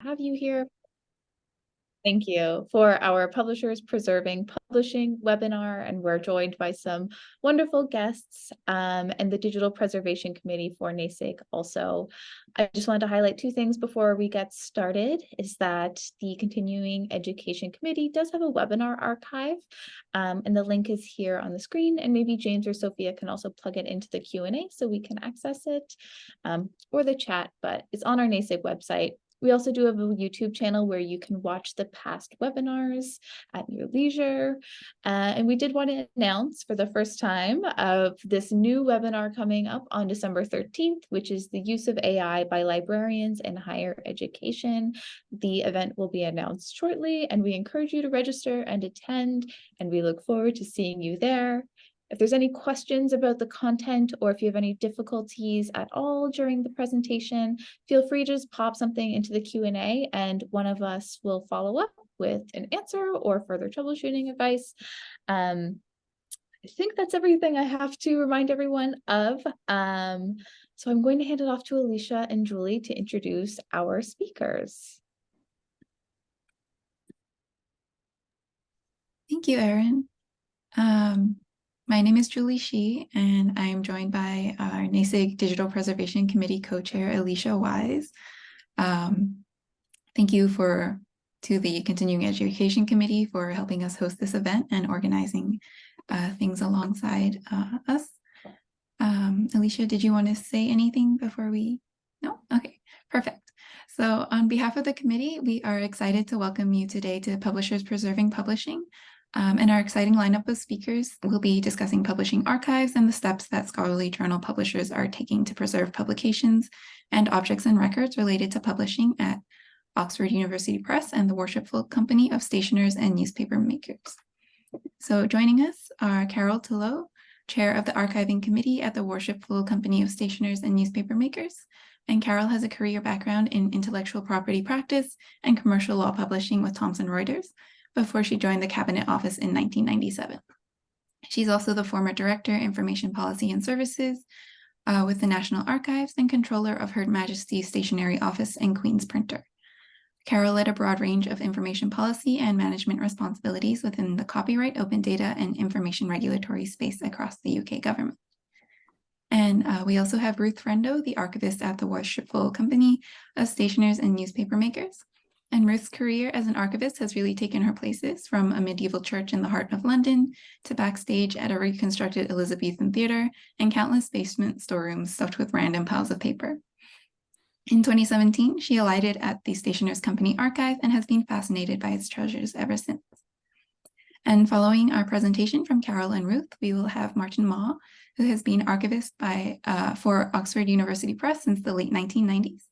have you here. Thank you for our Publishers Preserving Publishing webinar, and we're joined by some wonderful guests and the Digital Preservation Committee for NASIG also. I just wanted to highlight two things before we get started, is that the Continuing Education Committee does have a webinar archive, and the link is here on the screen, and maybe James or Sophia can also plug it into the Q&A so we can access it, or the chat, but it's on our NASIG website. We also do have a YouTube channel where you can watch the past webinars at your leisure. And we did want to announce for the first time of this new webinar coming up on December 13th, which is the use of AI by librarians in higher education. The event will be announced shortly, and we encourage you to register and attend, and we look forward to seeing you there. If there's any questions about the content, or if you have any difficulties at all during the presentation, feel free to just pop something into the Q&A and one of us will follow up with an answer or further troubleshooting advice. I think that's everything I have to remind everyone of. So I'm going to hand it off to Alicia and Julie to introduce our speakers. Thank you, Erin. My name is Julie Shi, and I am joined by our NASIG Digital Preservation Committee co-chair, Alicia Wise. Thank you to the Continuing Education Committee for helping us host this event and organizing things alongside us. Alicia, did you want to say anything before we? No? Okay, perfect. So on behalf of the committee, we are excited to welcome you today to Publishers Preserving Publishing. And our exciting lineup of speakers will be discussing publishing archives and the steps that scholarly journal publishers are taking to preserve publications and objects and records related to publishing at Oxford University Press and the Worshipful Company of Stationers and Newspaper Makers. So joining us are Carol Tullow, Chair of the Archiving Committee at the Worshipful Company of Stationers and Newspaper Makers. And Carol has a career background in intellectual property practice and commercial law publishing with Thomson Reuters, before she joined the Cabinet Office in 1997. She's also the former Director, Information Policy and Services with the National Archives and Controller of Her Majesty's Stationery Office and Queen's Printer. Carol led a broad range of information policy and management responsibilities within the copyright, open data, and information regulatory space across the UK government. And we also have Ruth Frendo, the archivist at the Worshipful Company of Stationers and Newspaper Makers. And Ruth's career as an archivist has really taken her places, from a medieval church in the heart of London to backstage at a reconstructed Elizabethan theatre and countless basement storerooms stuffed with random piles of paper. In 2017, she alighted at the Stationers Company Archive and has been fascinated by its treasures ever since. And following our presentation from Carol and Ruth, we will have Martin Maw, who has been archivist for Oxford University Press since the late 1990s.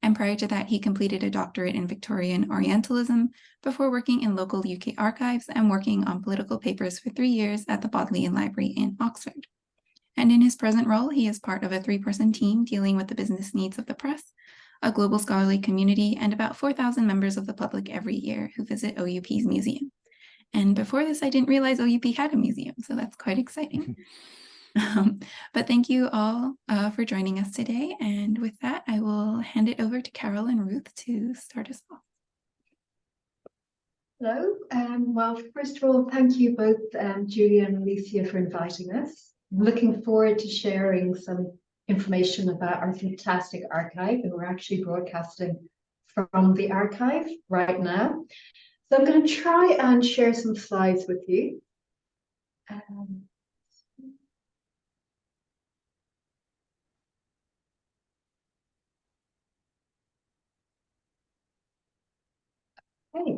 And prior to that, he completed a doctorate in Victorian Orientalism before working in local UK archives and working on political papers for 3 years at the Bodleian Library in Oxford. And in his present role, he is part of a 3-person team dealing with the business needs of the press, a global scholarly community, and about 4,000 members of the public every year who visit OUP's museum. And before this, I didn't realize OUP had a museum, so that's quite exciting. But thank you all for joining us today. And with that, I will hand it over to Carol and Ruth to start us off. Hello. Well, first of all, thank you both, Julia and Alicia, for inviting us. I'm looking forward to sharing some information about our fantastic archive, and we're actually broadcasting from the archive right now. So I'm going to try and share some slides with you. Okay.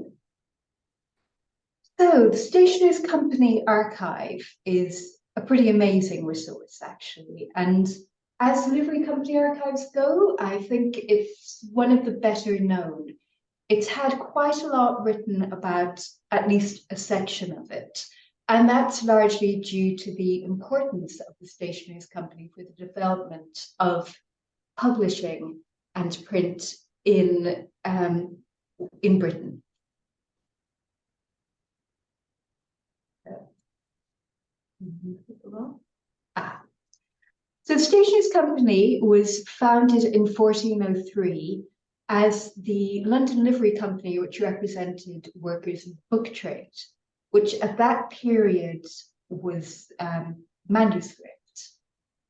So the Stationers Company Archive is a pretty amazing resource, actually. And as livery company archives go, I think it's one of the better known. It's had quite a lot written about at least a section of it. And that's largely due to the importance of the Stationers Company for the development of publishing and print in Britain. So the Stationers Company was founded in 1403 as the London Livery Company, which represented workers in book trade, which at that period was manuscript.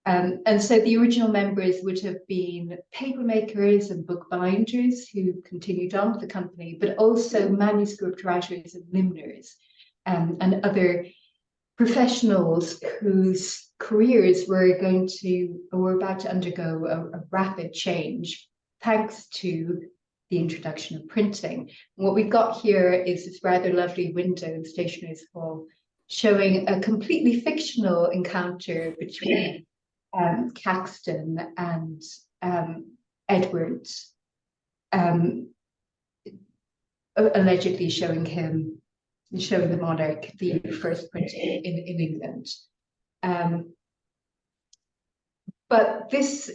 And so the original members would have been papermakers and bookbinders who continued on with the company, but also manuscript writers and limners and other professionals whose careers were about to undergo a rapid change thanks to the introduction of printing. And what we've got here is this rather lovely window in Stationers' Hall showing a completely fictional encounter between Caxton and Edward, allegedly showing the monarch the first printing in England. But this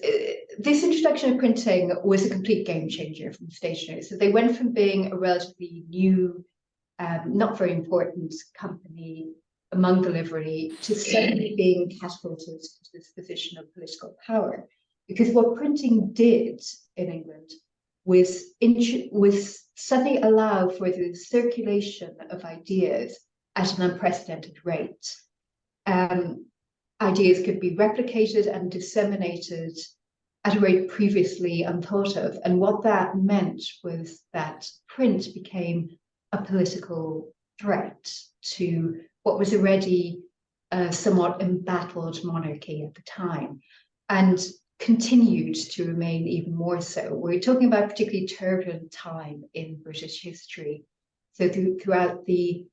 introduction of printing was a complete game changer from stationers. So they went from being a relatively new, not very important company among the livery to suddenly being catapulted to this position of political power. Because what printing did in England was suddenly allow for the circulation of ideas at an unprecedented rate. Ideas could be replicated and disseminated at a rate previously unthought of. And what that meant was that print became a political threat to what was already a somewhat embattled monarchy at the time, and continued to remain even more so. We're talking about a particularly turbulent time in British history. So throughout the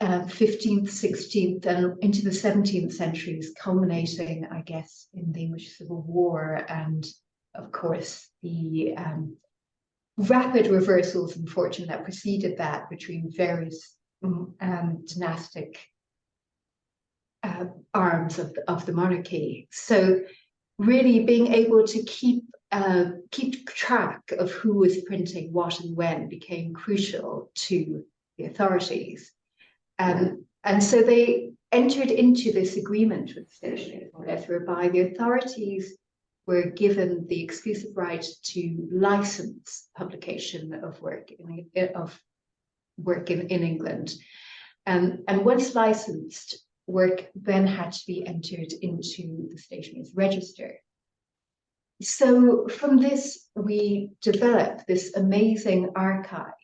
15th, 16th, and into the 17th centuries, culminating, I guess, in the English Civil War, and of course the rapid reversals in fortune that preceded that between various dynastic arms of the monarchy. So really being able to keep track of who was printing what and when became crucial to the authorities. And so they entered into this agreement with the stationers, more or less, whereby the authorities were given the exclusive right to license publication of work in England. And once licensed, work then had to be entered into the stationers' register. So from this, we developed this amazing archive,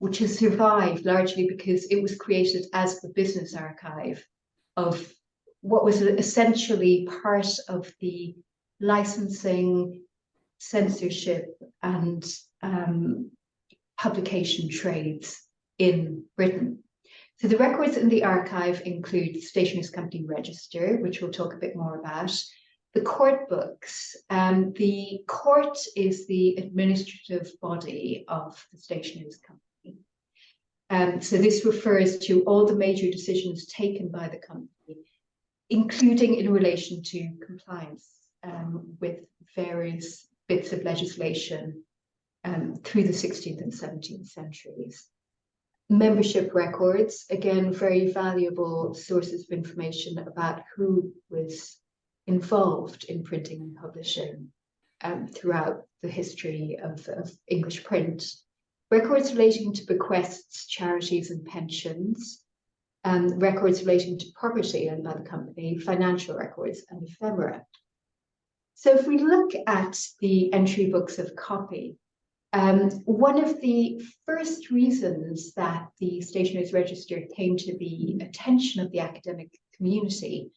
which has survived largely because it was created as the business archive of what was essentially part of the licensing, censorship, and publication trades in Britain. So the records in the archive include the Stationers' Company Register, which we'll talk a bit more about, the court books. The court is the administrative body of the Stationers' Company. So this refers to all the major decisions taken by the company, including in relation to compliance with various bits of legislation through the 16th and 17th centuries. Membership records, again, very valuable sources of information about who was involved in printing and publishing throughout the history of English print. Records relating to bequests, charities, and pensions. Records relating to property owned by the company, financial records, and ephemera. So if we look at the entry books of copy, one of the first reasons that the Stationers' Register came to the attention of the academic community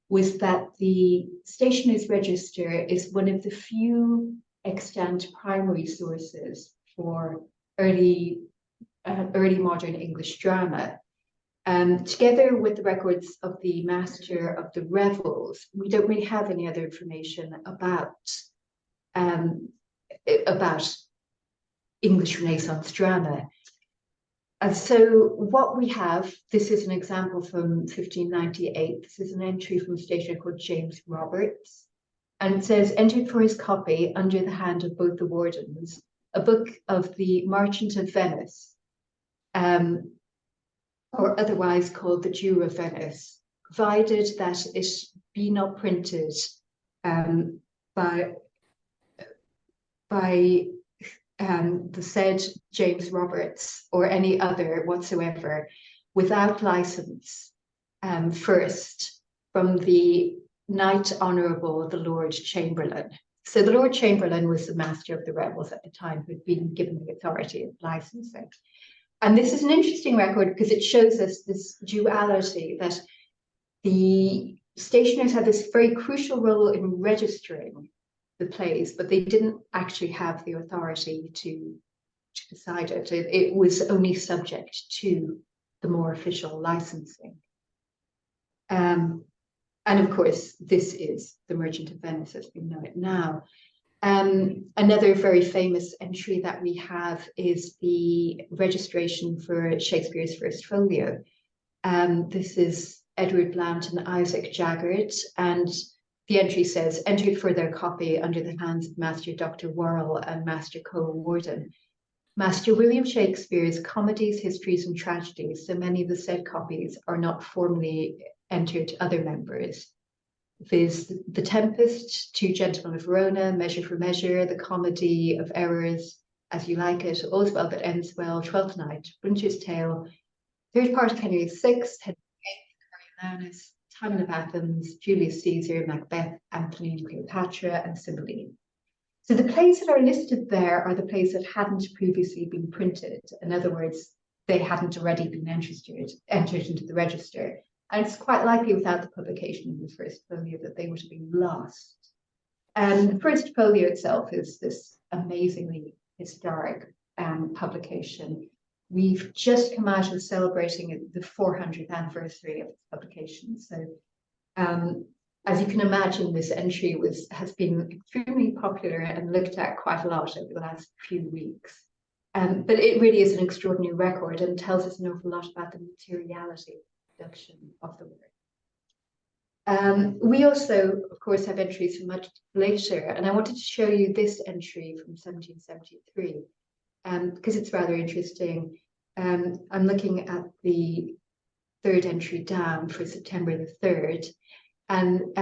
was that the Stationers' Register is one of the few extant primary sources for early modern English drama. Together with the records of the Master of the Revels, we don't really have any other information about English Renaissance drama. And so what we have, this is an example from 1598. This is an entry from a stationer called James Roberts. And it says, entered for his copy under the hand of both the wardens, a book of the Merchant of Venice, or otherwise called the Jew of Venice, provided that it be not printed by by the said James Roberts or any other whatsoever without license first from the Knight Honourable, the Lord Chamberlain. So the Lord Chamberlain was the master of the rebels at the time who had been given the authority of licensing. And this is an interesting record because it shows us this duality that the stationers had this very crucial role in registering the plays, but they didn't actually have the authority to decide it. It was only subject to the more official licensing. And of course, this is The Merchant of Venice as we know it now. Another very famous entry that we have is the registration for Shakespeare's first folio. This is Edward Blount and Isaac Jaggard, and the entry says, entered for their copy under the hands of Master Dr. Worrell and Master Cole Warden. Master William Shakespeare's comedies, histories, and tragedies, so many of the said copies are not formally entered to other members, viz. The Tempest, Two Gentlemen of Verona, Measure for Measure, The Comedy of Errors, As You Like It, All's Well That Ends Well, Twelfth Night, Winter's Tale, Third Part of Henry VI, Henry VIII, Coriolanus, Timon of Athens, Julius Caesar, Macbeth, Antony and Cleopatra, and Cymbeline. So the plays that are listed there are the plays that hadn't previously been printed. In other words, they hadn't already been entered into the register. And it's quite likely without the publication of the first folio that they would have been lost. And the first folio itself is this amazingly historic publication. We've just come out of celebrating the 400th anniversary of its publication. So as you can imagine, this entry has been extremely popular and looked at quite a lot over the last few weeks. But it really is an extraordinary record and tells us an awful lot about the materiality production of the work. We also, of course, have entries from much later, and I wanted to show you this entry from 1773 because it's rather interesting. I'm looking at the third entry down for September the 3rd, and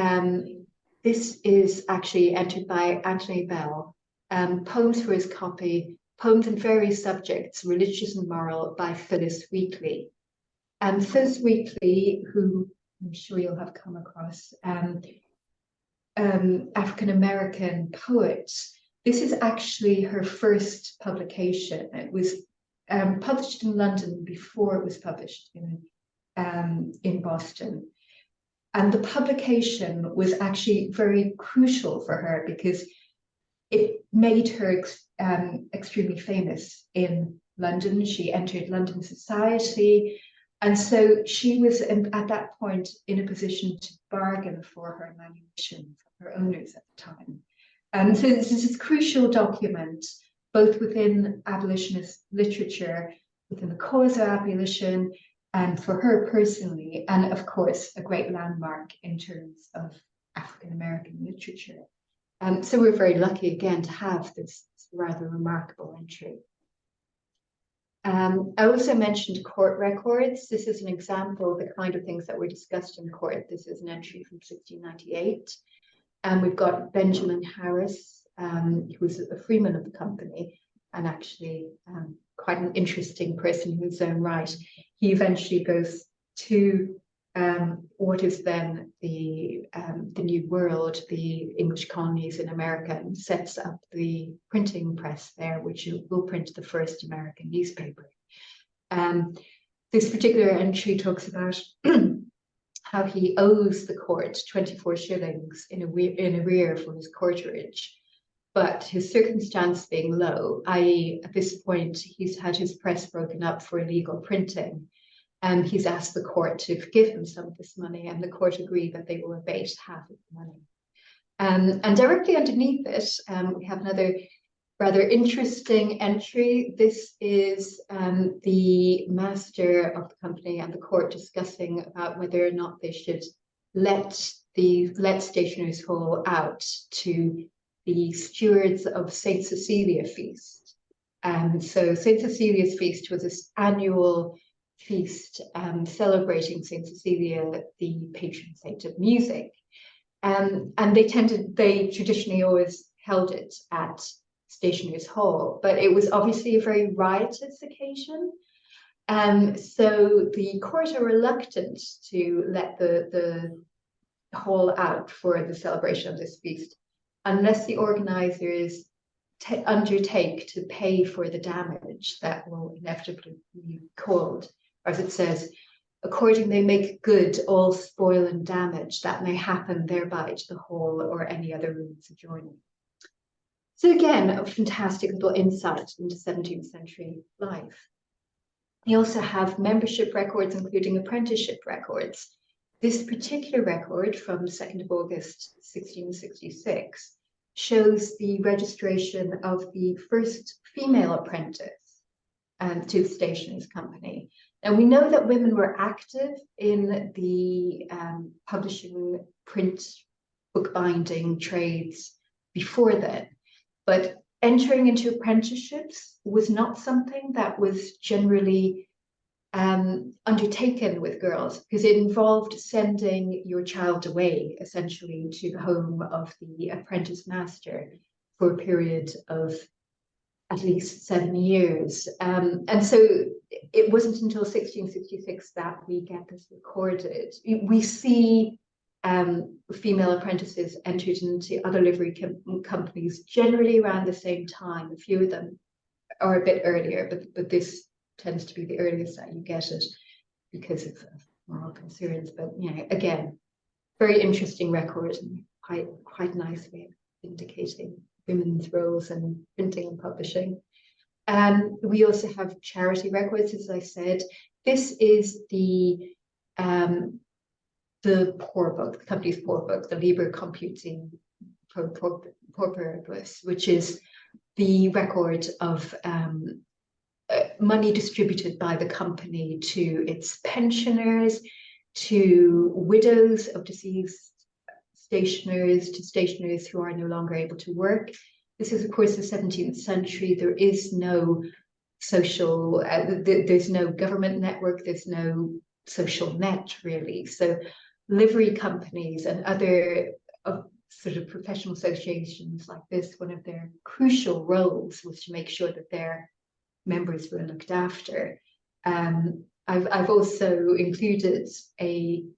this is actually entered by Anthony Bell, poems for his copy, poems on various subjects, religious and moral, by Phyllis Wheatley. Phyllis Wheatley, who I'm sure you'll have come across, African-American poet. This is actually her first publication. It was published in London before it was published in Boston. And the publication was actually very crucial for her because it made her extremely famous in London. She entered London society. And so she was at that point in a position to bargain for her manumission from her owners at the time. And so this is a crucial document, both within abolitionist literature, within the cause of abolition, and for her personally, and of course, a great landmark in terms of African-American literature. So we're very lucky again to have this rather remarkable entry. I also mentioned court records. This is an example of the kind of things that were discussed in court. This is an entry from 1698. And we've got Benjamin Harris, who was a freeman of the company, and actually quite an interesting person in his own right. He eventually goes to what is then the New World, the English colonies in America, and sets up the printing press there, which will print the first American newspaper. This particular entry talks about how he owes the court 24 shillings in arrear for his courterage, but his circumstance being low, i.e. at this point he's had his press broken up for illegal printing, and he's asked the court to forgive him some of this money, and the court agreed that they will abate half of the money. And directly underneath it, we have another rather interesting entry. This is the master of the company and the court discussing about whether or not they should let Stationers' Hall out to the stewards of St. Cecilia feast. So St. Cecilia's feast was this annual feast celebrating St. Cecilia, the patron saint of music. And they traditionally always held it at Stationers' Hall, but it was obviously a very riotous occasion. So the court are reluctant to let the hall out for the celebration of this feast, unless the organizers undertake to pay for the damage that will inevitably be caused, or as it says, according they make good all spoil and damage that may happen thereby to the hall or any other rooms adjoining. So again, a fantastic little insight into 17th century life. You also have membership records, including apprenticeship records. This particular record from 2nd of August 1666 shows the registration of the first female apprentice to the Stationers' Company. And we know that women were active in the publishing, print, bookbinding trades before then, but entering into apprenticeships was not something that was generally undertaken with girls, because it involved sending your child away essentially to the home of the apprentice master for a period of at least 7 years. And so it wasn't until 1666 that we get this recorded. We see female apprentices entered into other livery companies generally around the same time. A few of them are a bit earlier, but this tends to be the earliest that you get it because of moral concerns. But again, very interesting record and quite nice way of indicating women's roles in printing and publishing. We also have charity records, as I said. This is the poor book, the company's poor book, the Liber Computing Pauperibus, which is the record of money distributed by the company to its pensioners, to widows of deceased stationers, to stationers who are no longer able to work. This is, of course, the 17th century. There is no social, there's no government network, there's no social net, really. So livery companies and other sort of professional associations like this, one of their crucial roles was to make sure that their members were looked after. I've also included an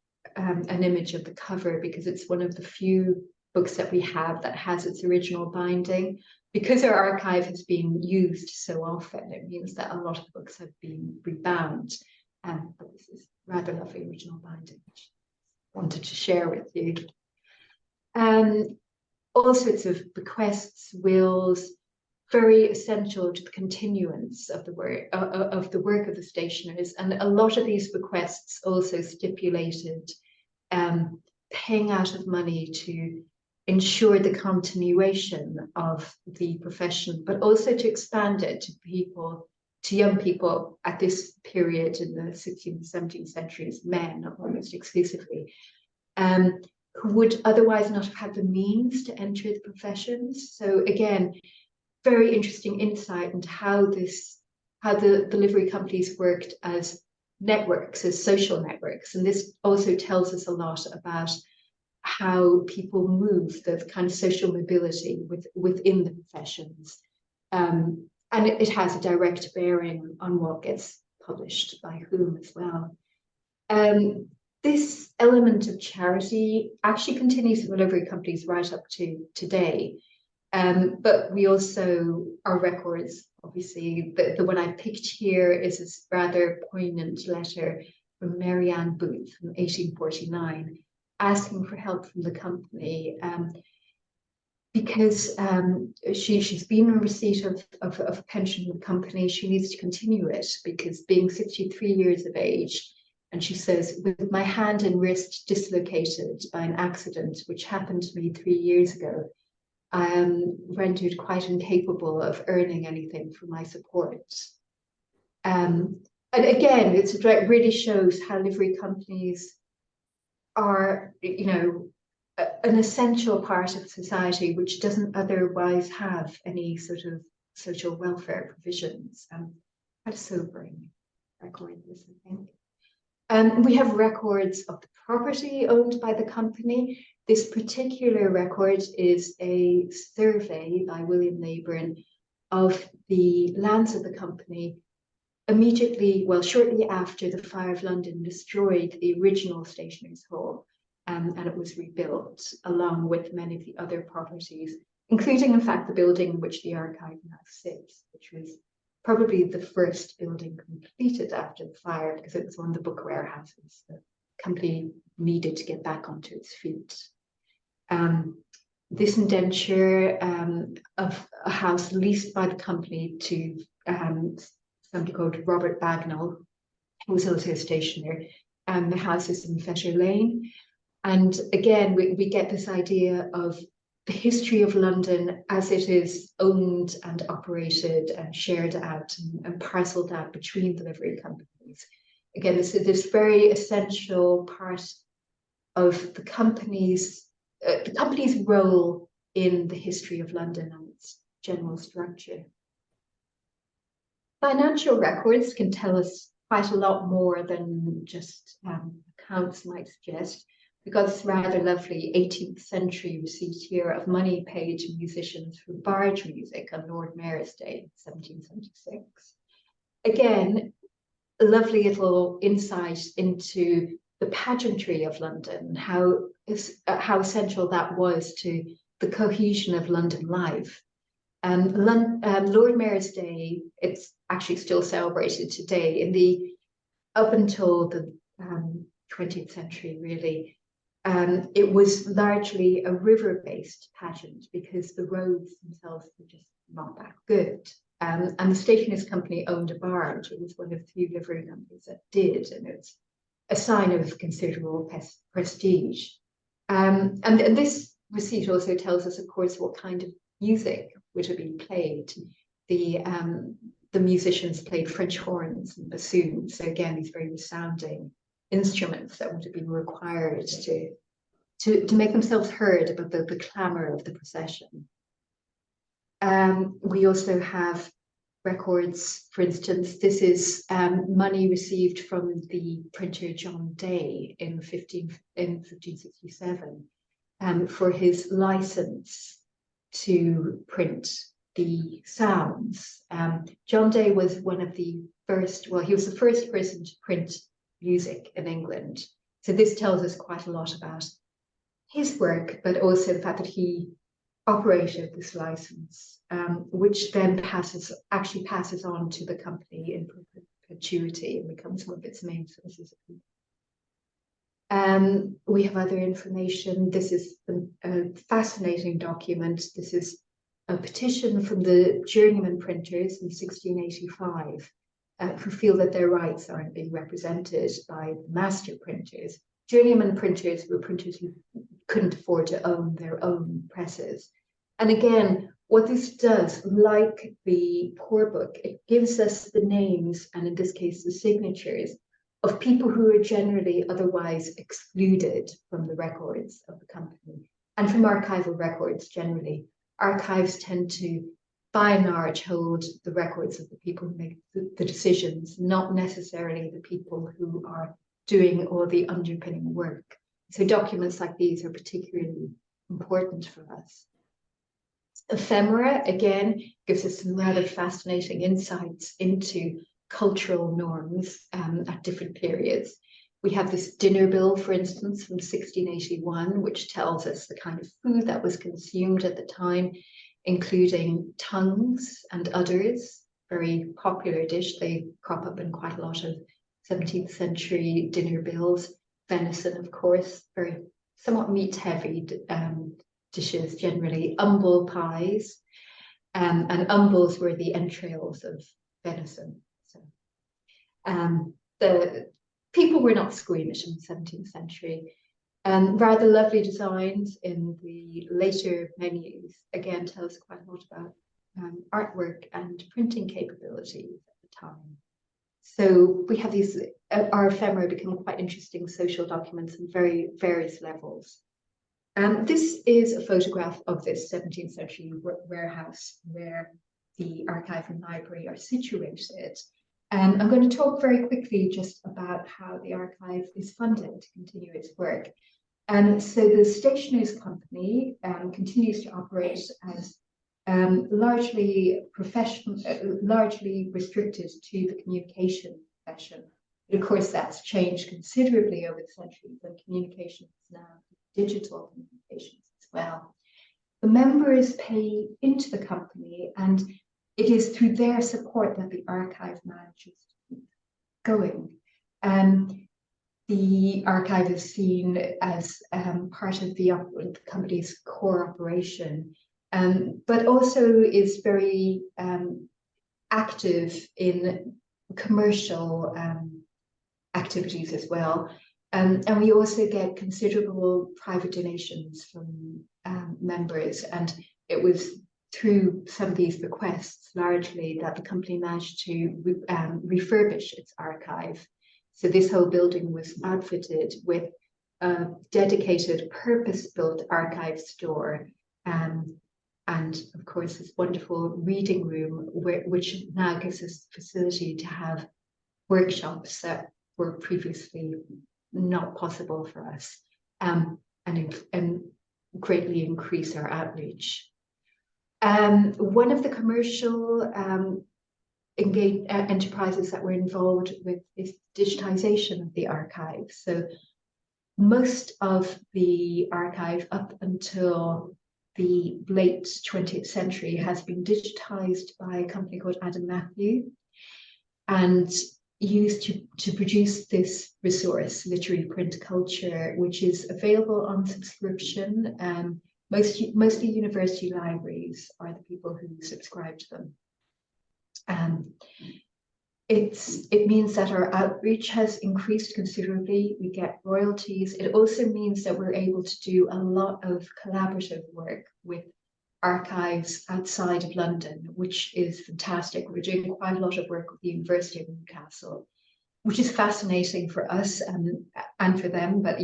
image of the cover because it's one of the few books that we have that has its original binding. Because our archive has been used so often, it means that a lot of books have been rebound. But this is rather lovely original binding, which I wanted to share with you. All sorts of bequests, wills, very essential to the continuance of the work of the stationers, and a lot of these bequests also stipulated paying out of money to ensure the continuation of the profession, but also to expand it to young people at this period in the 16th and 17th centuries, men almost exclusively, who would otherwise not have had the means to enter the professions. So again, very interesting insight into how the livery companies worked as networks, as social networks. And this also tells us a lot about how people move, the kind of social mobility within the professions. And it has a direct bearing on what gets published by whom as well. This element of charity actually continues in the livery companies right up to today. But we also, our records, obviously, the one I picked here is this rather poignant letter from Mary Ann Booth from 1849, asking for help from the company because she's been in receipt of a pension from the company. She needs to continue it because being 63 years of age, and she says, with my hand and wrist dislocated by an accident which happened to me 3 years ago, I am rendered quite incapable of earning anything for my support. And again, it really shows how livery companies are, an essential part of society which doesn't otherwise have any sort of social welfare provisions. Quite a sobering record, this, I think. We have records of the property owned by the company. This particular record is a survey by William Leyburn of the lands of the company immediately, well, shortly after the Fire of London destroyed the original Stationers' Hall, and it was rebuilt along with many of the other properties, including, in fact, the building in which the archive now sits, which was probably the first building completed after the fire, because it was one of the book warehouses the company needed to get back onto its feet. This indenture of a house leased by the company to somebody called Robert Bagnall, who was also a stationer. The house is in Fetter Lane. And again, we get this idea of the history of London as it is owned and operated and shared out and parceled out between the livery companies. Again, this very essential part of the company's role in the history of London and its general structure. Financial records can tell us quite a lot more than just accounts might suggest. We got this rather lovely 18th century receipt here of money paid to musicians for barge music on Lord Mayor's Day, 1776. Again, a lovely little insight into the pageantry of London, how essential that was to the cohesion of London life. Lord Mayor's Day, it's actually still celebrated today. Up until the 20th century, really, it was largely a river-based pageant because the roads themselves were just not that good. And the Stationers' Company owned a barge. It was one of the few livery companies that did, and it's a sign of considerable prestige. And this receipt also tells us, of course, what kind of music would have been played. The musicians played French horns and bassoons. So again, these very resounding instruments that would have been required to make themselves heard above the clamour of the procession. We also have records, for instance, this is money received from the printer John Day in 1567 for his license to print the Psalms. John Day was one of the first, well, he was the first person to print music in England. So this tells us quite a lot about his work, but also the fact that he operated this license, which then actually passes on to the company in perpetuity and becomes one of its main sources of income. We have other information. This is a fascinating document. This is a petition from the journeyman printers in 1685 who feel that their rights aren't being represented by the master printers. Journeyman printers were printers who couldn't afford to own their own presses. And again, what this does, like the poor book, it gives us the names, and in this case, the signatures of people who are generally otherwise excluded from the records of the company and from archival records generally. Archives tend to, by and large, hold the records of the people who make the decisions, not necessarily the people who are doing all the underpinning work. So documents like these are particularly important for us. Ephemera, again, gives us some rather fascinating insights into cultural norms at different periods. We have this dinner bill, for instance, from 1681, which tells us the kind of food that was consumed at the time, including tongues and udders, very popular dish. They crop up in quite a lot of 17th century dinner bills. Venison, of course, very somewhat meat-heavy dishes generally. Umble pies, and umbles were the entrails of venison. So, the people were not squeamish in the 17th century. Rather lovely designs in the later menus, again, tell us quite a lot about artwork and printing capabilities at the time. So we have these, our ephemera become quite interesting social documents in very various levels. This is a photograph of this 17th century warehouse where the archive and library are situated. I'm going to talk very quickly just about how the archive is funded to continue its work. So the Stationers' Company continues to operate as largely professional, largely restricted to the communication profession. But of course, that's changed considerably over the centuries, and communication is now digital communications as well. The members pay into the company, and it is through their support that the archive manages to keep going. The archive is seen as part of the company's core operation, but also is very active in commercial activities as well. And we also get considerable private donations from members, and it was through some of these bequests largely that the company managed to refurbish its archive. So this whole building was outfitted with a dedicated purpose-built archive store, and of course this wonderful reading room which now gives us the facility to have workshops that were previously not possible for us, and greatly increase our outreach. One of the commercial enterprises that were involved with is digitization of the archive. So most of the archive up until the late 20th century has been digitized by a company called Adam Matthew and used to produce this resource, Literary Print Culture, which is available on subscription. Mostly university libraries are the people who subscribe to them. It means that our outreach has increased considerably. We get royalties. It also means that we're able to do a lot of collaborative work with archives outside of London, which is fantastic. We're doing quite a lot of work with the University of Newcastle, which is fascinating for us and for them, but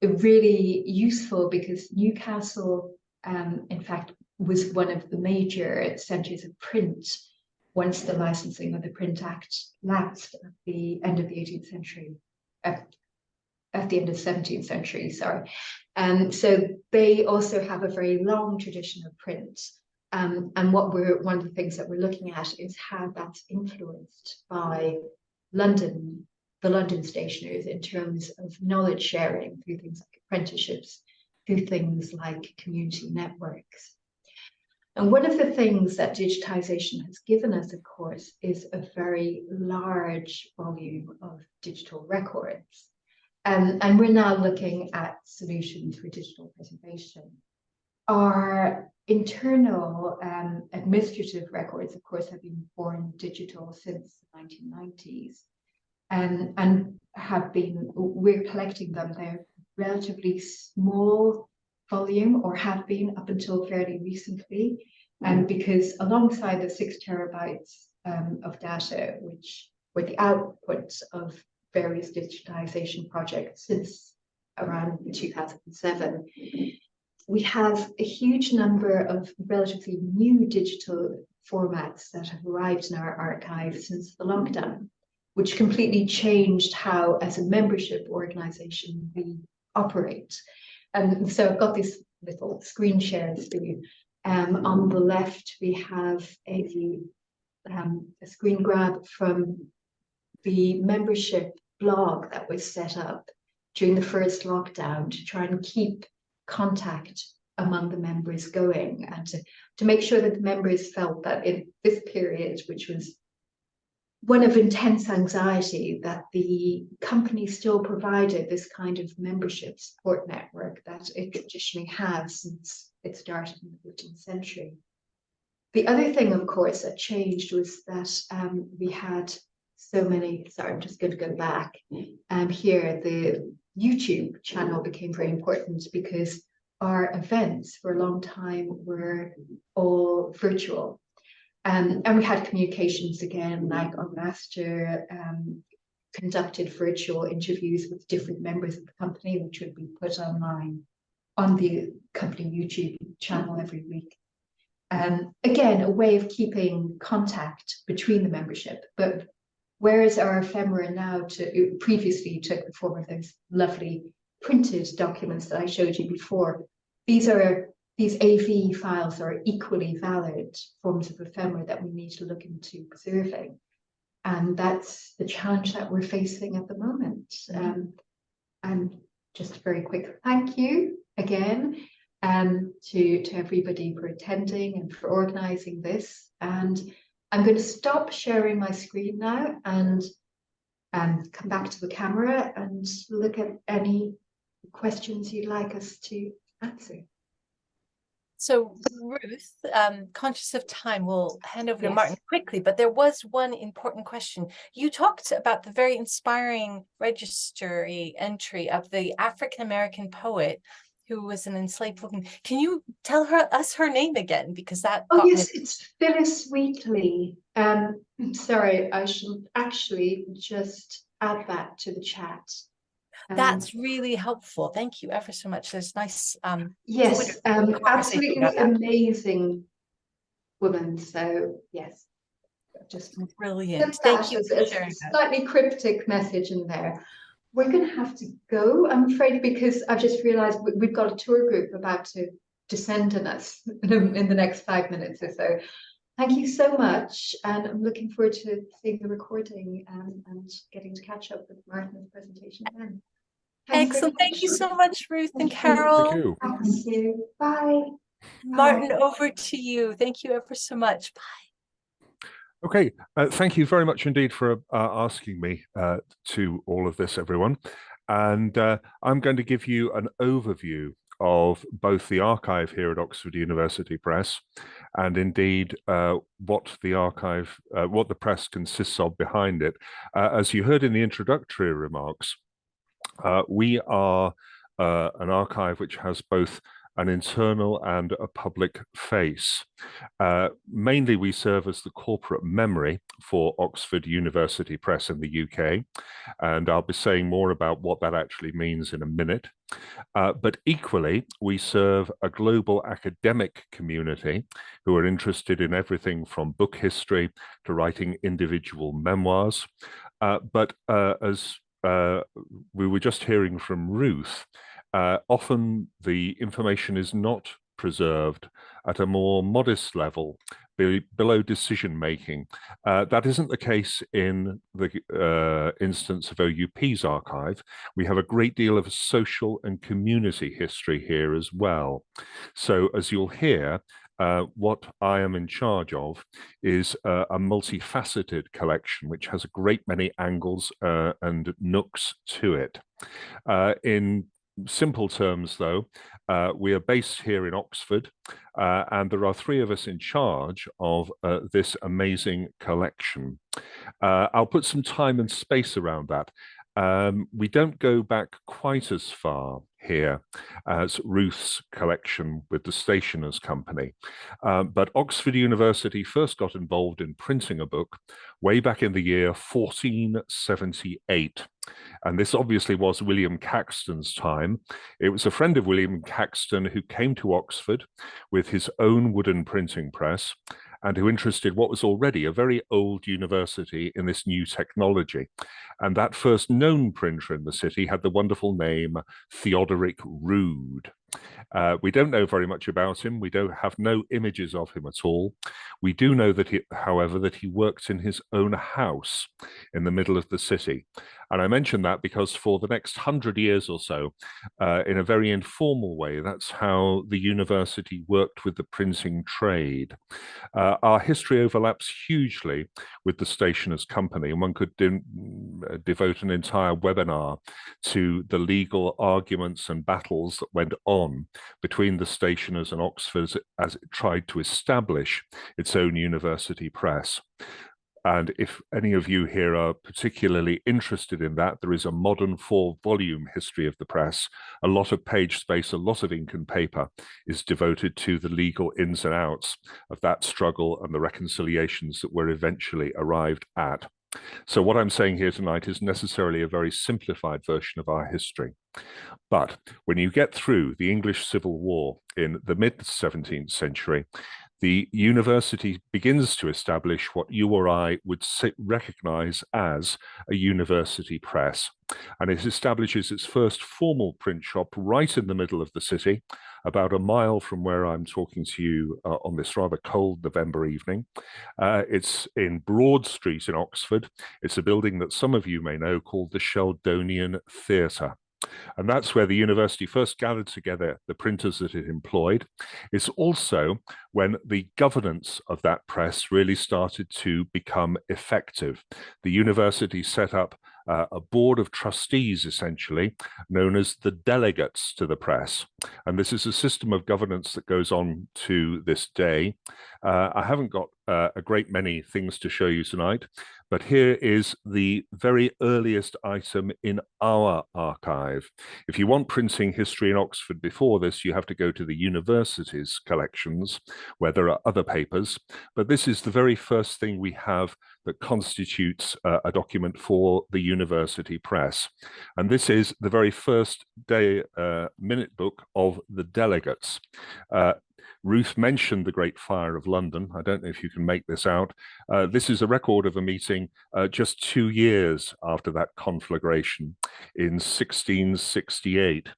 really useful because Newcastle, in fact, was one of the major centres of print once the licensing of the Print Act lapsed at the end of the 18th century, at the end of the 17th century, sorry. So they also have a very long tradition of print. And one of the things that we're looking at is how that's influenced by the London stationers in terms of knowledge sharing through things like apprenticeships, through things like community networks. And one of the things that digitization has given us, of course, is a very large volume of digital records. And we're now looking at solutions for digital preservation. Our internal administrative records, of course, have been born digital since the 1990s. And we're collecting them. They're relatively small volume, or have been up until fairly recently, and because alongside the 6 terabytes of data, which were the outputs of various digitization projects since around 2007, we have a huge number of relatively new digital formats that have arrived in our archive since the lockdown, which completely changed how, as a membership organization, we operate. And so I've got these little screen shares for you. On the left, we have a screen grab from the membership blog that was set up during the first lockdown to try and keep contact among the members going, and to make sure that the members felt that in this period, which was one of intense anxiety, that the company still provided this kind of membership support network that it traditionally has since it started in the 15th century. The other thing, of course, that changed was that we had so many, sorry, I'm just going to go back. Here, the YouTube channel became very important because our events for a long time were all virtual. And we had communications again, like our master conducted virtual interviews with different members of the company, which would be put online on the company YouTube channel every week. Again, a way of keeping contact between the membership, but whereas our ephemera now previously took the form of those lovely printed documents that I showed you before. These AV files are equally valid forms of ephemera that we need to look into preserving. And that's the challenge that we're facing at the moment. And just a very quick thank you again to everybody for attending and for organizing this. And I'm going to stop sharing my screen now and come back to the camera and look at any questions you'd like us to answer. So Ruth, conscious of time, we'll hand over to Yes. Martin quickly, but there was one important question. You talked about the very inspiring registry entry of the African-American poet who was an enslaved woman. Can you tell us her name again? Because that Oh got yes, it's Phyllis Wheatley. Sorry, I should actually just add that to the chat. That's really helpful. Thank you ever so much. There's nice yes, conversation absolutely about that. amazing woman. So yes, just Brilliant. Thank you for as sharing a that. slightly cryptic message in there. We're going to have to go, I'm afraid, because I've just realized we've got a tour group about to descend on us in the next 5 minutes or so. Thank you so much, and I'm looking forward to seeing the recording and getting to catch up with Martin's presentation then. Thanks Excellent. very Thank you much. so much, Ruth and Thank you. Carol. Thank you. Thank you. Bye. Martin, over to you. Thank you ever so much. Bye. Okay, thank you very much indeed for asking me to all of this, everyone. And I'm going to give you an overview of both the archive here at Oxford University Press and indeed what the press consists of behind it. As you heard in the introductory remarks, we are an archive which has both an internal and a public face. Mainly we serve as the corporate memory for Oxford University Press in the UK, and I'll be saying more about what that actually means in a minute. But equally, we serve a global academic community who are interested in everything from book history to writing individual memoirs. But as we were just hearing from Ruth, often the information is not preserved at a more modest level, below decision making. That isn't the case in the instance of OUP's archive. We have a great deal of social and community history here as well. So as you'll hear, what I am in charge of is a multifaceted collection which has a great many angles and nooks to it. In simple terms, though, we are based here in Oxford, and there are 3 of us in charge of this amazing collection. I'll put some time and space around that. We don't go back quite as far here as Ruth's collection with the Stationers Company. But Oxford University first got involved in printing a book way back in the year 1478. And this obviously was William Caxton's time. It was a friend of William Caxton who came to Oxford with his own wooden printing press and who interested what was already a very old university in this new technology. And that first known printer in the city had the wonderful name Theodoric Rood. We don't know very much about him. We don't have no images of him at all. We do know that however, that he worked in his own house in the middle of the city. And I mention that because for the next 100 years or so, in a very informal way, that's how the university worked with the printing trade. Our history overlaps hugely with the Stationers Company, and one could devote an entire webinar to the legal arguments and battles that went on between the Stationers and Oxford as it tried to establish its own university press. And if any of you here are particularly interested in that, there is a modern 4-volume history of the press. A lot of page space, a lot of ink and paper is devoted to the legal ins and outs of that struggle and the reconciliations that were eventually arrived at. So what I'm saying here tonight is necessarily a very simplified version of our history. But when you get through the English Civil War in the mid-17th century, the university begins to establish what you or I would recognize as a university press. And it establishes its first formal print shop right in the middle of the city, about a mile from where I'm talking to you on this rather cold November evening. It's in Broad Street in Oxford. It's a building that some of you may know called the Sheldonian Theatre. And that's where the university first gathered together the printers that it employed. It's also when the governance of that press really started to become effective. The university set up a board of trustees, essentially, known as the delegates to the press. And this is a system of governance that goes on to this day. I haven't got a great many things to show you tonight, but here is the very earliest item in our archive. If you want printing history in Oxford before this, you have to go to the university's collections, where there are other papers. But this is the very first thing we have that constitutes a document for the university press. And this is the very first day minute book of the delegates. Ruth mentioned the Great Fire of London. I don't know if you can make this out. This is a record of a meeting just 2 years after that conflagration in 1668.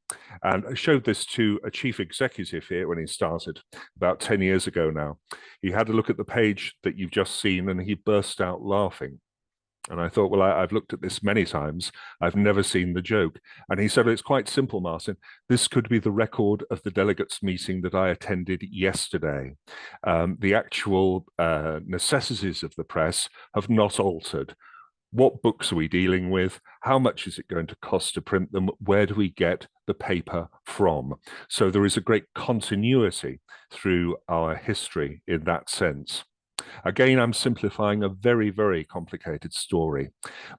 And I showed this to a chief executive here when he started about 10 years ago now. He had a look at the page that you've just seen and he burst out laughing. And I thought, well, I've looked at this many times. I've never seen the joke. And he said, it's quite simple, Martin. This could be the record of the delegates meeting that I attended yesterday. The actual necessities of the press have not altered. What books are we dealing with? How much is it going to cost to print them? Where do we get the paper from? So there is a great continuity through our history in that sense. Again, I'm simplifying a very, very complicated story.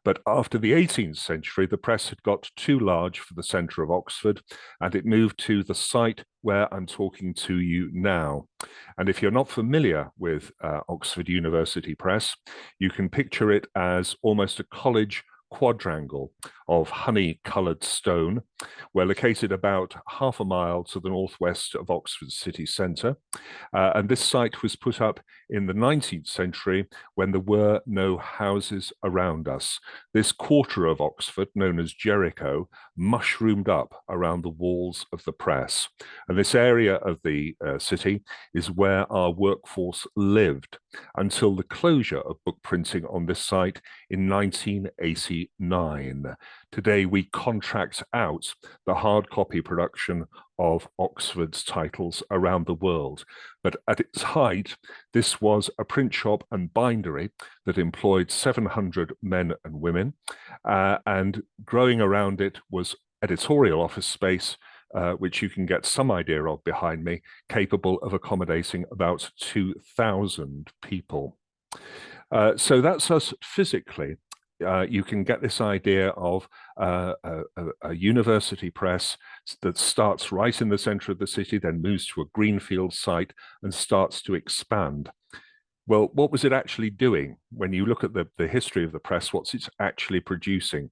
But after the 18th century, the press had got too large for the centre of Oxford, and it moved to the site where I'm talking to you now. And if you're not familiar with Oxford University Press, you can picture it as almost a college quadrangle of honey-coloured stone. We're located about half a mile to the northwest of Oxford city centre. And this site was put up in the 19th century when there were no houses around us. This quarter of Oxford, known as Jericho, mushroomed up around the walls of the press. And this area of the city is where our workforce lived until the closure of book printing on this site in 1989. Today, we contract out the hard copy production of Oxford's titles around the world. But at its height, this was a print shop and bindery that employed 700 men and women. And growing around it was editorial office space, which you can get some idea of behind me, capable of accommodating about 2,000 people. So that's us physically. You can get this idea of a university press that starts right in the center of the city, then moves to a greenfield site and starts to expand. Well, what was it actually doing? When you look at the history of the press, what's it actually producing?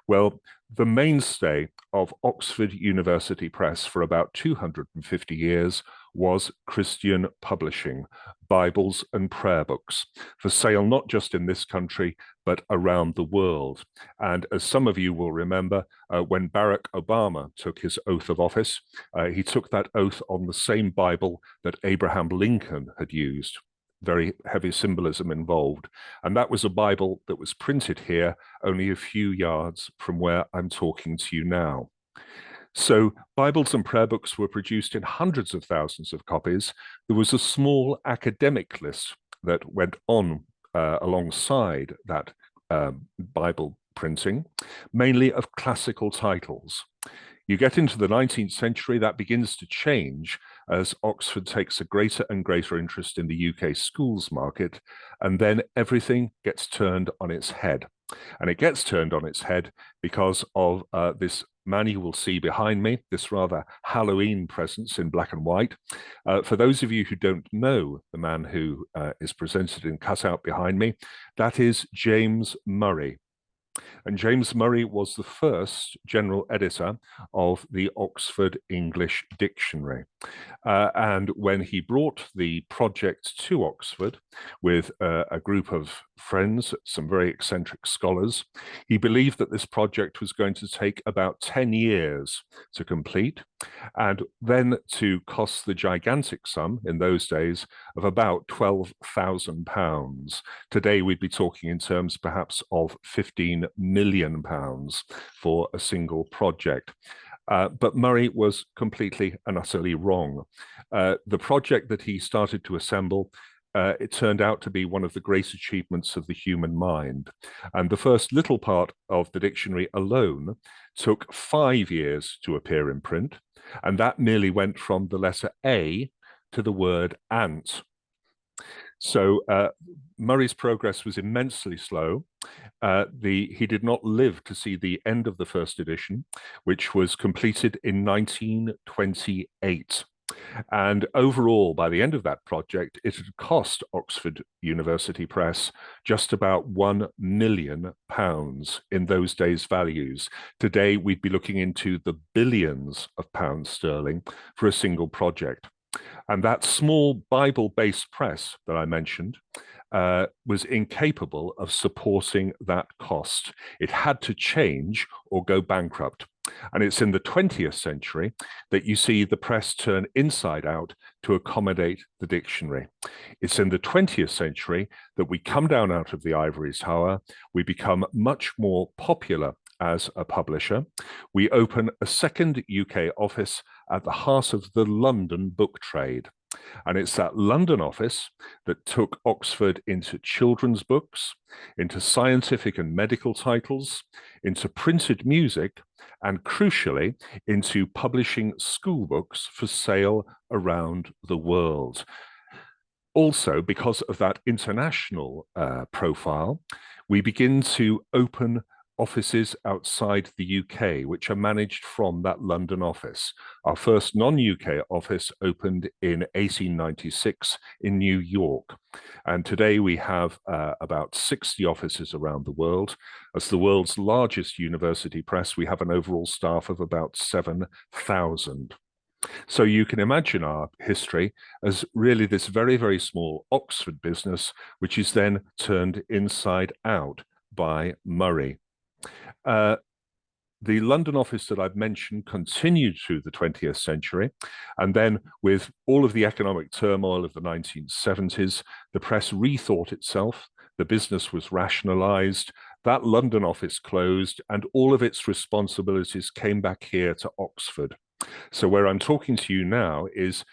Well, the mainstay of Oxford University Press for about 250 years was Christian publishing, Bibles and prayer books, for sale not just in this country, but around the world. And as some of you will remember, when Barack Obama took his oath of office, he took that oath on the same Bible that Abraham Lincoln had used. Very heavy symbolism involved. And that was a Bible that was printed here only a few yards from where I'm talking to you now. So Bibles and prayer books were produced in hundreds of thousands of copies. There was a small academic list that went on alongside that Bible printing, mainly of classical titles. You get into the 19th century, that begins to change as Oxford takes a greater and greater interest in the UK schools market, and then everything gets turned on its head. And it gets turned on its head because of this man you will see behind me, this rather Halloween presence in black and white. For those of you who don't know the man who is presented in cutout behind me, that is James Murray. And James Murray was the first general editor of the Oxford English Dictionary. And when he brought the project to Oxford with a group of friends, some very eccentric scholars, he believed that this project was going to take about 10 years to complete, and then to cost the gigantic sum in those days of about £12,000. Today, we'd be talking in terms perhaps of £15 million for a single project. But Murray was completely and utterly wrong. The project that he started to assemble, it turned out to be one of the great achievements of the human mind. And the first little part of the dictionary alone took 5 years to appear in print. And that merely went from the letter A to the word ant. So Murray's progress was immensely slow. He did not live to see the end of the first edition, which was completed in 1928. And overall, by the end of that project, it had cost Oxford University Press just about £1 million in those days' values. Today, we'd be looking into the billions of pounds sterling for a single project. And that small Bible-based press that I mentioned was incapable of supporting that cost. It had to change or go bankrupt. And it's in the 20th century that you see the press turn inside out to accommodate the dictionary. It's in the 20th century that we come down out of the ivory tower, we become much more popular as a publisher. We open a second UK office at the heart of the London book trade. And it's that London office that took Oxford into children's books, into scientific and medical titles, into printed music, and crucially, into publishing school books for sale around the world. Also, because of that international profile, we begin to open offices outside the UK, which are managed from that London office. Our first non-UK office opened in 1896 in New York. And today we have about 60 offices around the world. As the world's largest university press, we have an overall staff of about 7,000. So you can imagine our history as really this very, very small Oxford business, which is then turned inside out by Murray. The London office that I've mentioned continued through the 20th century. And then with all of the economic turmoil of the 1970s, the press rethought itself, the business was rationalized, that London office closed, and all of its responsibilities came back here to Oxford. So where I'm talking to you now is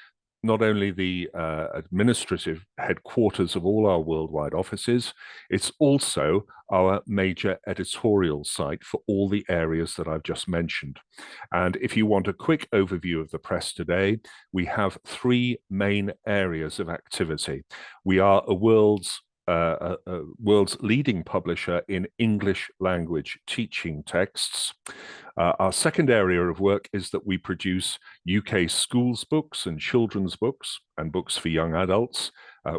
not only the administrative headquarters of all our worldwide offices, it's also our major editorial site for all the areas that I've just mentioned. And if you want a quick overview of the press today, we have 3 main areas of activity. We are a world's leading publisher in English language teaching texts. Our second area of work is that we produce UK schools books and children's books and books for young adults.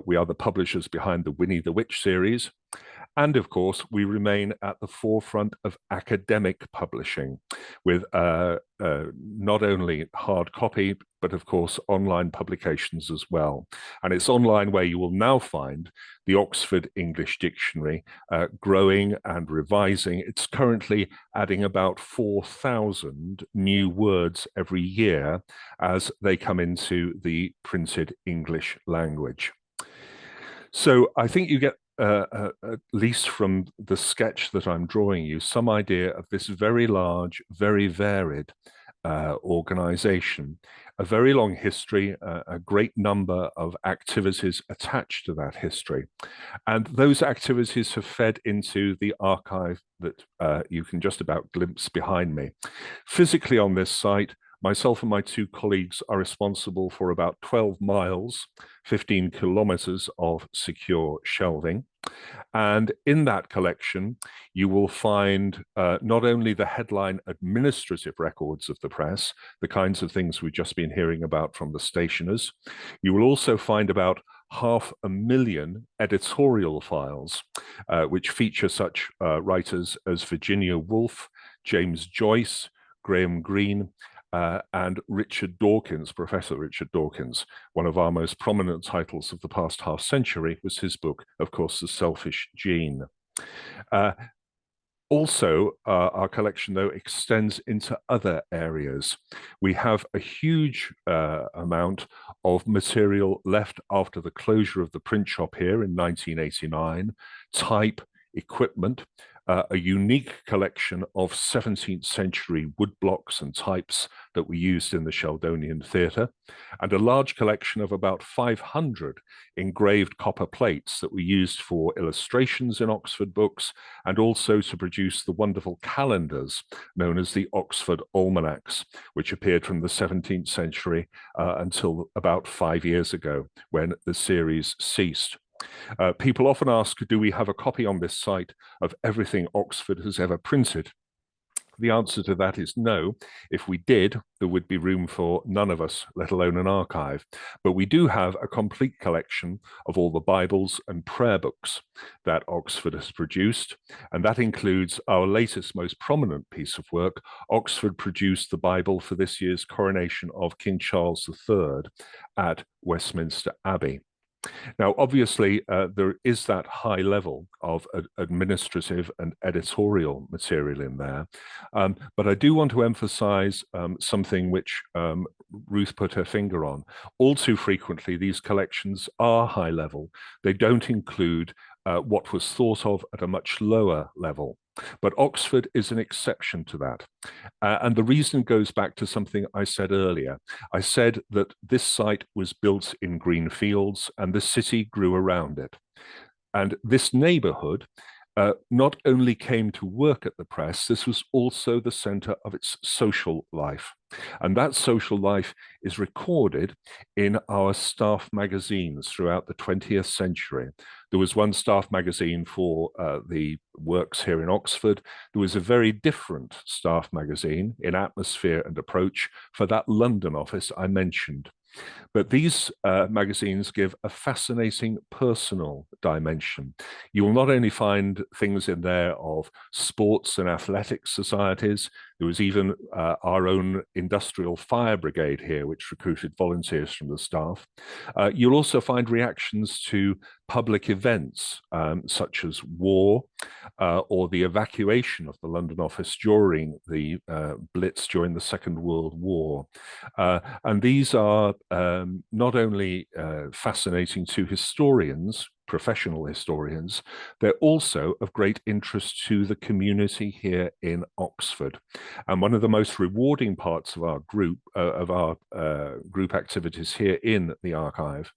We are the publishers behind the Winnie the Witch series. And of course, we remain at the forefront of academic publishing with not only hard copy, but of course, online publications as well. And it's online where you will now find the Oxford English Dictionary growing and revising. It's currently adding about 4,000 new words every year as they come into the printed English language. So I think you get at least from the sketch that I'm drawing you, some idea of this very large, very varied organization, a very long history, a great number of activities attached to that history. And those activities have fed into the archive that you can just about glimpse behind me. Physically on this site, myself and my 2 colleagues are responsible for about 12 miles, 15 kilometers of secure shelving. And in that collection, you will find not only the headline administrative records of the press, the kinds of things we've just been hearing about from the stationers, you will also find about 500,000 editorial files, which feature such writers as Virginia Woolf, James Joyce, Graham Greene, and Richard Dawkins, Professor Richard Dawkins. One of our most prominent titles of the past half century was his book, of course, The Selfish Gene. Also, our collection, though, extends into other areas. We have a huge amount of material left after the closure of the print shop here in 1989, type, equipment, a unique collection of 17th century woodblocks and types that we used in the Sheldonian Theatre, and a large collection of about 500 engraved copper plates that we used for illustrations in Oxford books, and also to produce the wonderful calendars known as the Oxford Almanacs, which appeared from the 17th century until about 5 years ago, when the series ceased. People often ask, do we have a copy on this site of everything Oxford has ever printed? The answer to that is no. If we did, there would be room for none of us, let alone an archive. But we do have a complete collection of all the Bibles and prayer books that Oxford has produced, and that includes our latest, most prominent piece of work. Oxford produced the Bible for this year's coronation of King Charles III at Westminster Abbey. Now, obviously, there is that high level of administrative and editorial material in there, but I do want to emphasize something which Ruth put her finger on. All too frequently, these collections are high level. They don't include what was thought of at a much lower level. But Oxford is an exception to that. And the reason goes back to something I said earlier. I said that this site was built in green fields and the city grew around it. And this neighborhood not only came to work at the press, this was also the center of its social life. And that social life is recorded in our staff magazines throughout the 20th century. There was one staff magazine for the works here in Oxford. There was a very different staff magazine in atmosphere and approach for that London office I mentioned. But these magazines give a fascinating personal dimension. You will not only find things in there of sports and athletics societies, there was even our own industrial fire brigade here, which recruited volunteers from the staff. You'll also find reactions to public events, such as war or the evacuation of the London office during the Blitz during the Second World War. And these are not only fascinating to historians, professional historians, they're also of great interest to the community here in Oxford. And one of the most rewarding parts of our group activities here in the archive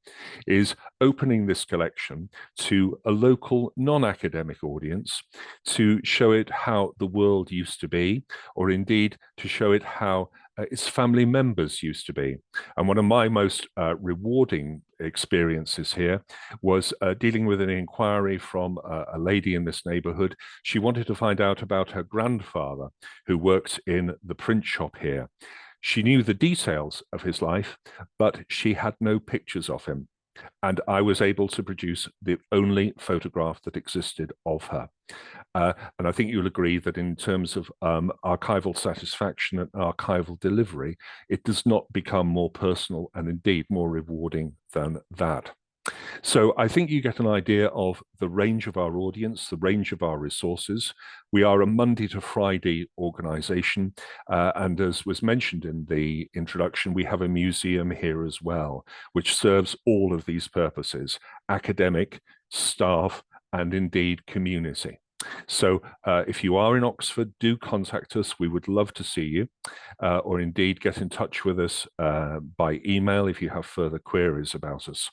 is opening this collection to a local non-academic audience to show it how the world used to be, or indeed to show it how its family members used to be. And one of my most rewarding experiences here was dealing with an inquiry from a lady in this neighborhood. She wanted to find out about her grandfather who worked in the print shop here. She knew the details of his life, but she had no pictures of him. And I was able to produce the only photograph that existed of her. And I think you'll agree that in terms of archival satisfaction and archival delivery, it does not become more personal and indeed more rewarding than that. So I think you get an idea of the range of our audience, the range of our resources. We are a Monday to Friday organization. And as was mentioned in the introduction, we have a museum here as well, which serves all of these purposes: academic, staff, and indeed community. So if you are in Oxford, do contact us. We would love to see you, or indeed get in touch with us by email if you have further queries about us.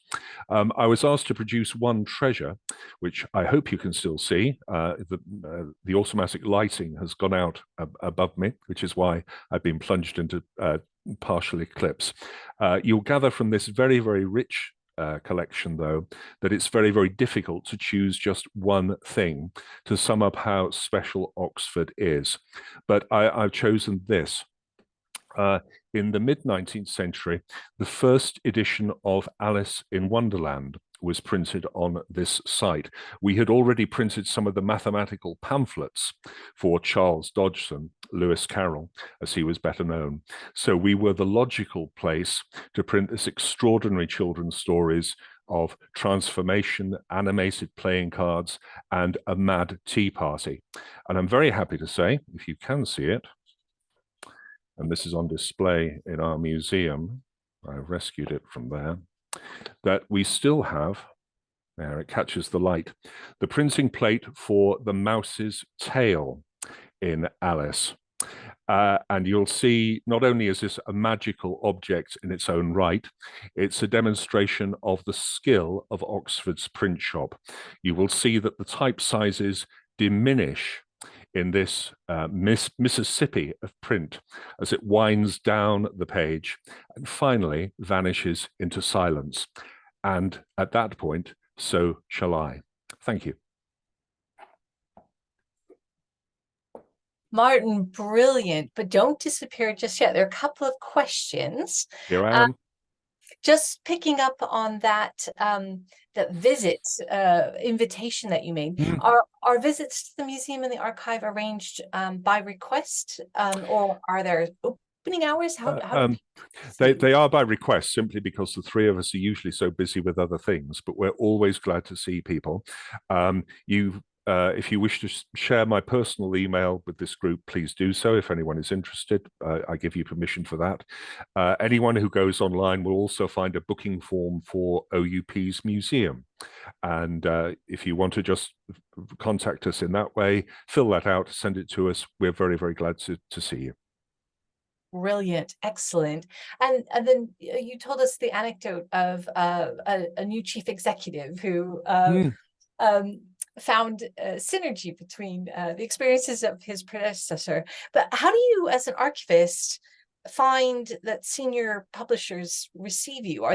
I was asked to produce one treasure, which I hope you can still see. The automatic lighting has gone out above me, which is why I've been plunged into partial eclipse. You'll gather from this very, very rich collection, though, that it's very, very difficult to choose just one thing to sum up how special Oxford is. But I've chosen this. In the mid-19th century, the first edition of Alice in Wonderland was printed on this site. We had already printed some of the mathematical pamphlets for Charles Dodgson, Lewis Carroll, as he was better known. So we were the logical place to print this extraordinary children's stories of transformation, animated playing cards, and a mad tea party. And I'm very happy to say, if you can see it, and this is on display in our museum, I've rescued it from there, that we still have, there it catches the light, the printing plate for the mouse's tail in Alice. And you'll see not only is this a magical object in its own right, it's a demonstration of the skill of Oxford's print shop. You will see that the type sizes diminish in this Mississippi of print as it winds down the page and finally vanishes into silence. And at that point, so shall I. Thank you. Martin, brilliant, but don't disappear just yet. There are a couple of questions. Here I am. Just picking up on that that visit invitation that you made. Are visits to the museum and the archive arranged by request, or are there opening hours? They are by request, simply because the three of us are usually so busy with other things, but we're always glad to see people. If you wish to share my personal email with this group, please do so. If anyone is interested, I give you permission for that. Anyone who goes online will also find a booking form for OUP's museum. And if you want to just contact us in that way, fill that out, send it to us. We're very, very glad to see you. Brilliant, excellent. And then you told us the anecdote of a new chief executive who found synergy between the experiences of his predecessor. But how do you, as an archivist, find that senior publishers receive you?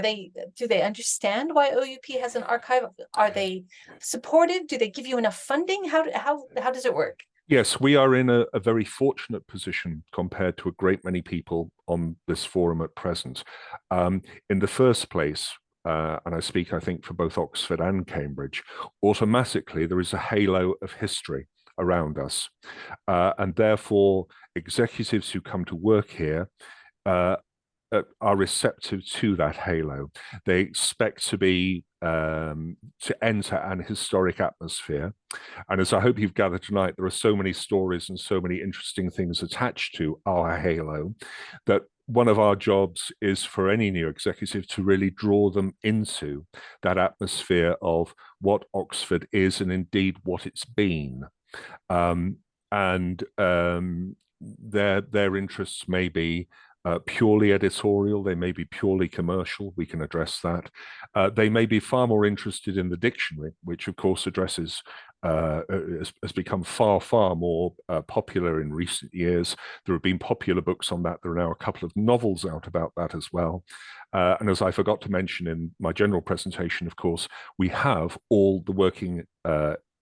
Do they understand why OUP has an archive? Are they supportive? Do they give you enough funding? How does it work? Yes, we are in a very fortunate position compared to a great many people on this forum at present. In the first place, and I speak, I think, for both Oxford and Cambridge, automatically there is a halo of history around us. And therefore, executives who come to work here are receptive to that halo. They expect to be to enter an historic atmosphere. And as I hope you've gathered tonight, there are so many stories and so many interesting things attached to our halo that one of our jobs is for any new executive to really draw them into that atmosphere of what Oxford is and indeed what it's been. Their interests may be purely editorial, they may be purely commercial, we can address that. They may be far more interested in the dictionary, which of course addresses, has become far, far more popular in recent years. There have been popular books on that. There are now a couple of novels out about that as well. And as I forgot to mention in my general presentation, of course, we have all the working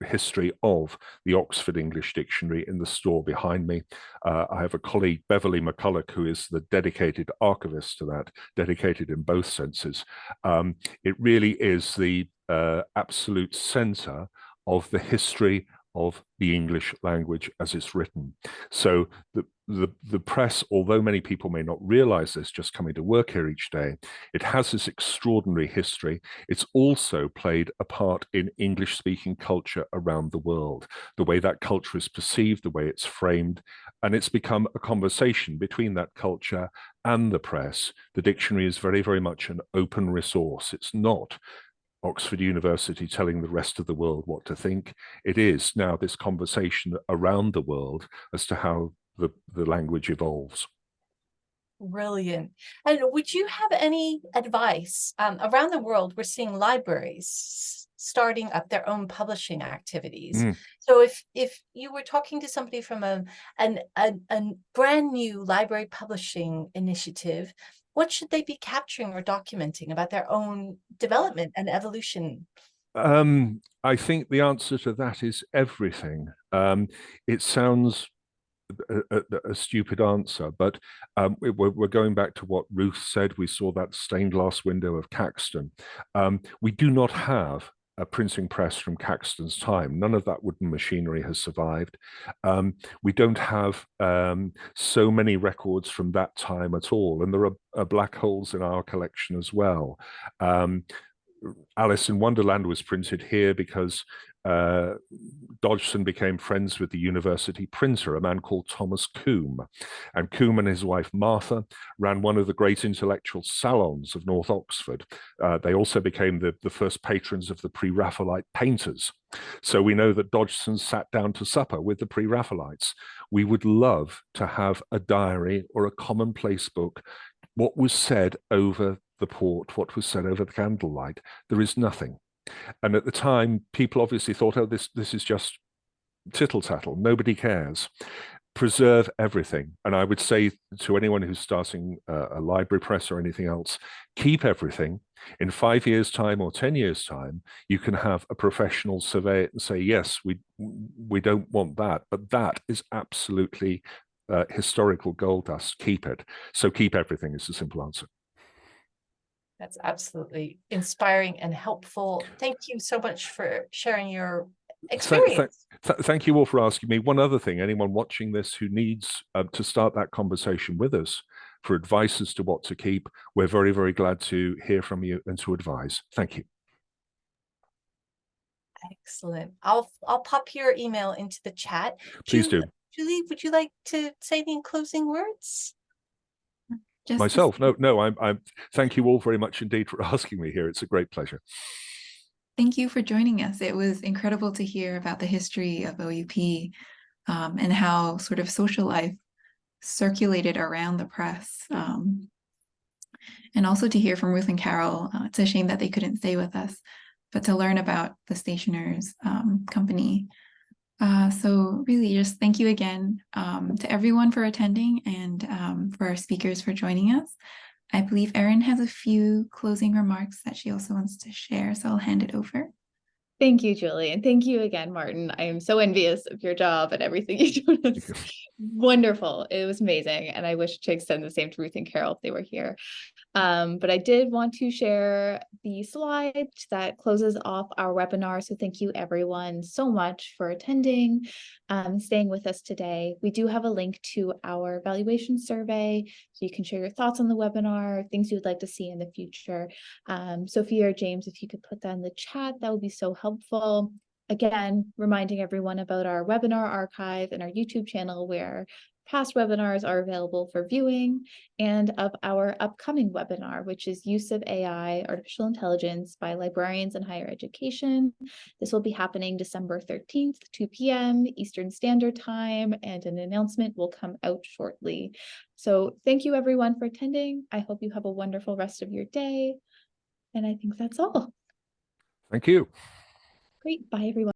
history of the Oxford English Dictionary in the store behind me. I have a colleague, Beverly McCulloch, who is the dedicated archivist to that, dedicated in both senses. It really is the absolute center of the history of the English language as it's written. So the press, although many people may not realize this just coming to work here each day, it has this extraordinary history. It's also played a part in English-speaking culture around the world, the way that culture is perceived, the way it's framed, and it's become a conversation between that culture and the press. The dictionary is very, very much an open resource. It's not Oxford University telling the rest of the world what to think. It is now this conversation around the world as to how the language evolves. Brilliant. And would you have any advice? Around the world, we're seeing libraries starting up their own publishing activities. So if you were talking to somebody from a brand new library publishing initiative, what should they be capturing or documenting about their own development and evolution? I think the answer to that is everything. It sounds a stupid answer, but we're going back to what Ruth said. We saw that stained glass window of Caxton. We do not have a printing press from Caxton's time. None of that wooden machinery has survived. We don't have so many records from that time at all, and there are black holes in our collection as well. Alice in Wonderland was printed here because Dodgson became friends with the university printer, a man called Thomas Combe. And Combe and his wife Martha ran one of the great intellectual salons of North Oxford. They also became the first patrons of the Pre-Raphaelite painters. So we know that Dodgson sat down to supper with the Pre-Raphaelites. We would love to have a diary or a commonplace book, what was said over the port, what was said over the candlelight. There is nothing. And at the time, people obviously thought, oh, this is just tittle-tattle. Nobody cares. Preserve everything. And I would say to anyone who's starting a library press or anything else, keep everything. In 5 years' time or 10 years' time, you can have a professional survey it and say, yes, we don't want that. But that is absolutely historical gold dust. Keep it. So keep everything is the simple answer. That's absolutely inspiring and helpful. Thank you so much for sharing your experience. Thank you all for asking me. One other thing, anyone watching this who needs to start that conversation with us for advice as to what to keep, we're very, very glad to hear from you and to advise. Thank you. Excellent. I'll pop your email into the chat. Please do. Julie, would you like to say any closing words? Just Myself? No, I'm thank you all very much indeed for asking me here. It's a great pleasure. Thank you for joining us. It was incredible to hear about the history of OUP and how sort of social life circulated around the press. And also to hear from Ruth and Carol. It's a shame that they couldn't stay with us, but to learn about the Stationers Company. So really just thank you again to everyone for attending and for our speakers for joining us. I believe Erin has a few closing remarks that she also wants to share, so I'll hand it over. Thank you, Julie. And thank you again, Martin. I am so envious of your job and everything you do. It's wonderful. It was amazing. And I wish to extend the same to Ruth and Carol if they were here. But I did want to share the slide that closes off our webinar. So thank you everyone so much for attending, staying with us today. We do have a link to our evaluation survey, so you can share your thoughts on the webinar, things you would like to see in the future. Sophia or James, if you could put that in the chat, that would be so helpful. Again, reminding everyone about our webinar archive and our YouTube channel where past webinars are available for viewing, and of our upcoming webinar, which is Use of AI, Artificial Intelligence by Librarians in Higher Education. This will be happening December 13th, 2 p.m. Eastern Standard Time, and an announcement will come out shortly. So thank you everyone for attending. I hope you have a wonderful rest of your day. And I think that's all. Thank you. Great. Bye, everyone.